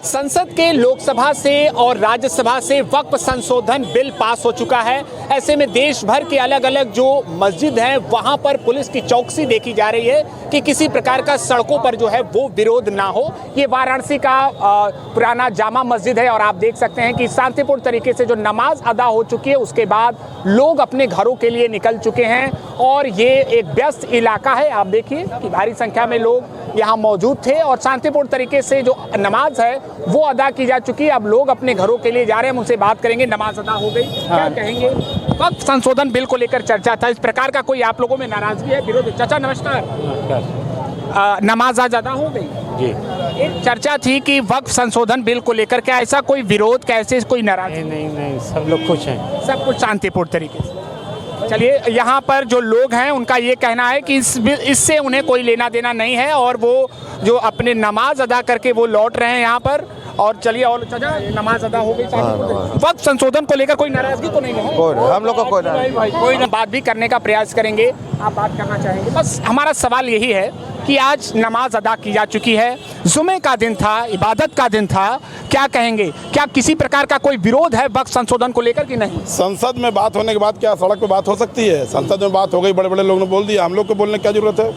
संसद के लोकसभा से और राज्यसभा से वक्फ संशोधन बिल पास हो चुका है। ऐसे में देश भर के अलग अलग जो मस्जिद हैं वहां पर पुलिस की चौकसी देखी जा रही है कि किसी प्रकार का सड़कों पर जो है वो विरोध ना हो। ये वाराणसी का पुराना जामा मस्जिद है और आप देख सकते हैं कि शांतिपूर्ण तरीके से जो नमाज अदा हो चुकी है उसके बाद लोग अपने घरों के लिए निकल चुके हैं और ये एक व्यस्त इलाका है। आप देखिए कि भारी संख्या में लोग यहाँ मौजूद थे और शांतिपूर्ण तरीके से जो नमाज है वो अदा की जा चुकी है। अब लोग अपने घरों के लिए जा रहे हैं, हम उनसे बात करेंगे। नमाज अदा हो गई, क्या कहेंगे? वक्फ संशोधन बिल को लेकर चर्चा था, इस प्रकार का कोई आप लोगों में नाराजगी है, विरोध? चाचा नमस्कार। नमाज आज अदा हो गई जी। एक चर्चा थी कि वक्फ संशोधन बिल को लेकर क्या ऐसा कोई विरोध, कैसे कोई नाराजगी? नहीं, सब लोग खुश हैं, सब कुछ शांतिपूर्ण तरीके से। चलिए, यहाँ पर जो लोग हैं उनका ये कहना है कि इससे उन्हें कोई लेना देना नहीं है और वो जो अपने नमाज अदा करके वो लौट रहे हैं यहाँ पर। और चलिए, और चाचा नमाज अदा हो गई। वक्फ संशोधन को लेकर कोई नाराजगी तो नहीं है? हम लोग को कोई बात भी करने का प्रयास करेंगे। आप बात करना चाहेंगे? बस हमारा सवाल यही है कि आज नमाज अदा की जा चुकी है, जुमे का दिन था, इबादत का दिन था, क्या कहेंगे? क्या किसी प्रकार का कोई विरोध है वक्फ संशोधन को लेकर कि नहीं? संसद में बात होने के बाद क्या सड़क पे बात हो सकती है? संसद में बात हो गई, बड़े बड़े लोगों ने बोल दिया, हम लोग को बोलने की क्या जरूरत है?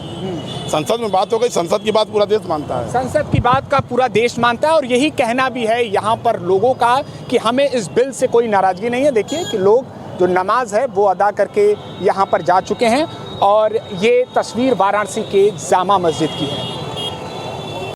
संसद में बात हो गई, संसद की बात पूरा देश मानता है। संसद की बात का पूरा देश मानता है और यही कहना भी है यहाँ पर लोगों का कि हमें इस बिल से कोई नाराजगी नहीं है। देखिए कि लोग जो नमाज है वो अदा करके यहाँ पर जा चुके हैं और ये तस्वीर वाराणसी के जामा मस्जिद की है।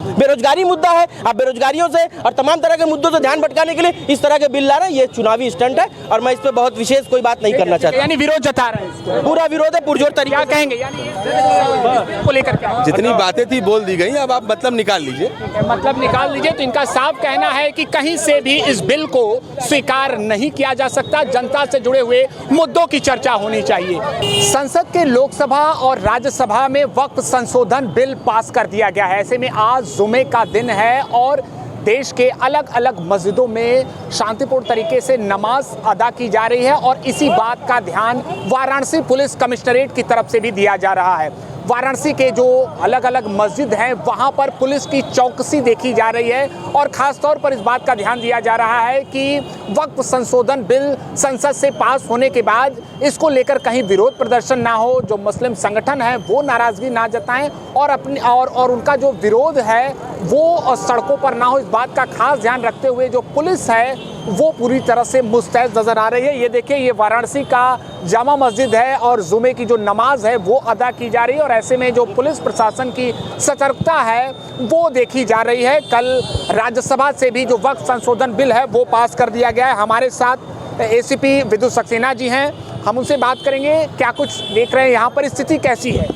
बेरोजगारी मुद्दा है, आप बेरोजगारियों से और तमाम तरह के मुद्दों से ध्यान भटकाने के लिए इस तरह के बिल ला रहे हैं। ये चुनावी स्टंट है और मैं इस पे बहुत विशेष कोई बात नहीं करना चाहता। यानी विरोध जता रहे हैं, पूरा विरोध है, पुरजोर तरीके। क्या कहेंगे यानी को लेकर? क्या जितनी बातें थी बोल दी गई, अब आप मतलब निकाल लीजिए। मतलब निकाल लीजिए। तो इनका साफ कहना है कि कहीं से भी इस बिल को स्वीकार नहीं किया जा सकता, जनता से जुड़े हुए मुद्दों की चर्चा होनी चाहिए। संसद के लोकसभा और राज्यसभा में वक्फ संशोधन बिल पास कर दिया गया है। ऐसे में आज जुमे का दिन है और देश के अलग अलग मस्जिदों में शांतिपूर्ण तरीके से नमाज अदा की जा रही है और इसी बात का ध्यान वाराणसी पुलिस कमिश्नरेट की तरफ से भी दिया जा रहा है। वाराणसी के जो अलग अलग मस्जिद हैं वहां पर पुलिस की चौकसी देखी जा रही है और खास तौर पर इस बात का ध्यान दिया जा रहा है कि वक्फ संशोधन बिल संसद से पास होने के बाद इसको लेकर कहीं विरोध प्रदर्शन ना हो, जो मुस्लिम संगठन है वो नाराजगी ना जताएं और अपनी और उनका जो विरोध है वो सड़कों पर ना हो। इस बात का खास ध्यान रखते हुए जो पुलिस है वो पूरी तरह से मुस्तैद नजर आ रही है। ये देखिए, ये वाराणसी का जामा मस्जिद है और जुमे की जो नमाज है वो अदा की जा रही है और ऐसे में जो पुलिस प्रशासन की सतर्कता है वो देखी जा रही है। कल राज्यसभा से भी जो वक्फ संशोधन बिल है वो पास कर दिया गया है। हमारे साथ एसीपी विद्युत सक्सेना जी हैं, हम उनसे बात करेंगे। क्या कुछ देख रहे हैं यहाँ पर, स्थिति कैसी है?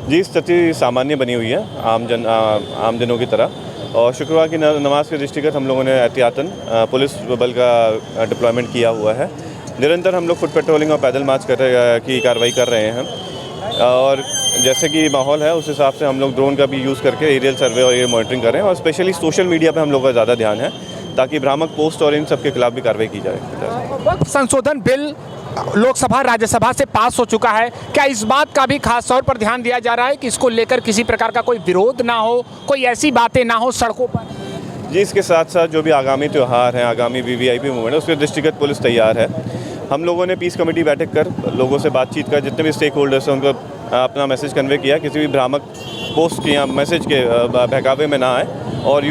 जी, स्थिति सामान्य बनी हुई है आम दिनों की तरह। और शुक्रवार की नमाज के दृष्टिगत हम लोगों ने एहतियातन पुलिस बल का डिप्लॉयमेंट किया हुआ है। निरंतर हम लोग फुट पेट्रोलिंग और पैदल मार्च की कार्रवाई कर रहे हैं और जैसे कि माहौल है उस हिसाब से हम लोग ड्रोन का भी यूज़ करके एरियल सर्वे और ये मॉनिटरिंग कर रहे हैं और स्पेशली सोशल मीडिया पे हम लोग का ज़्यादा ध्यान है ताकि भ्रामक पोस्ट और इन सब के खिलाफ भी कार्रवाई की जाए। वक्फ संशोधन बिल लोकसभा राज्यसभा से पास हो चुका है, क्या इस बात का भी खास तौर पर ध्यान दिया जा रहा है कि इसको लेकर किसी प्रकार का कोई विरोध ना हो, कोई ऐसी बातें ना हो सड़कों पर? जी, इसके साथ साथ जो भी आगामी त्यौहार हैं, आगामी वीवीआईपी मूवमेंट है, उसके दृष्टिगत पुलिस तैयार है। हम लोगों ने पीस कमेटी बैठक कर लोगों से बातचीत कर जितने भी स्टेक होल्डर्स हैं उनको अपना मैसेज कन्वे किया, किसी भी भ्रामक पोस्ट के या मैसेज के बहकावे में ना आए और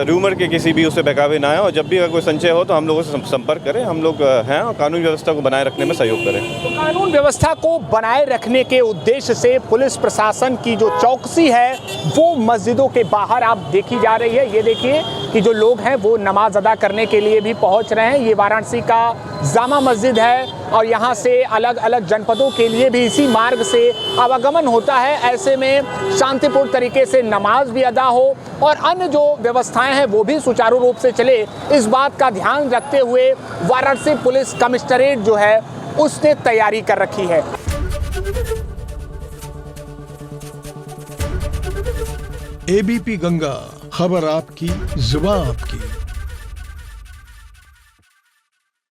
रूमर के किसी भी उससे बहकावे ना आए और जब भी अगर कोई संशय हो तो हम लोगों से संपर्क करें। हम लोग हैं और कानून व्यवस्था को बनाए रखने में सहयोग करें। तो कानून व्यवस्था को बनाए रखने के उद्देश्य से पुलिस प्रशासन की जो चौकसी है वो मस्जिदों के बाहर आप देखी जा रही है। ये देखिए कि जो लोग हैं वो नमाज अदा करने के लिए भी पहुंच रहे हैं। ये वाराणसी का जामा मस्जिद है और यहाँ से अलग अलग जनपदों के लिए भी इसी मार्ग से आवागमन होता है। ऐसे में शांतिपूर्ण तरीके से नमाज भी अदा हो और अन्य जो व्यवस्थाएं हैं वो भी सुचारू रूप से चले, इस बात का ध्यान रखते हुए वाराणसी पुलिस कमिश्नरेट जो है उसने तैयारी कर रखी है। एबीपी गंगा, खबर आपकी, जुबान आपकी।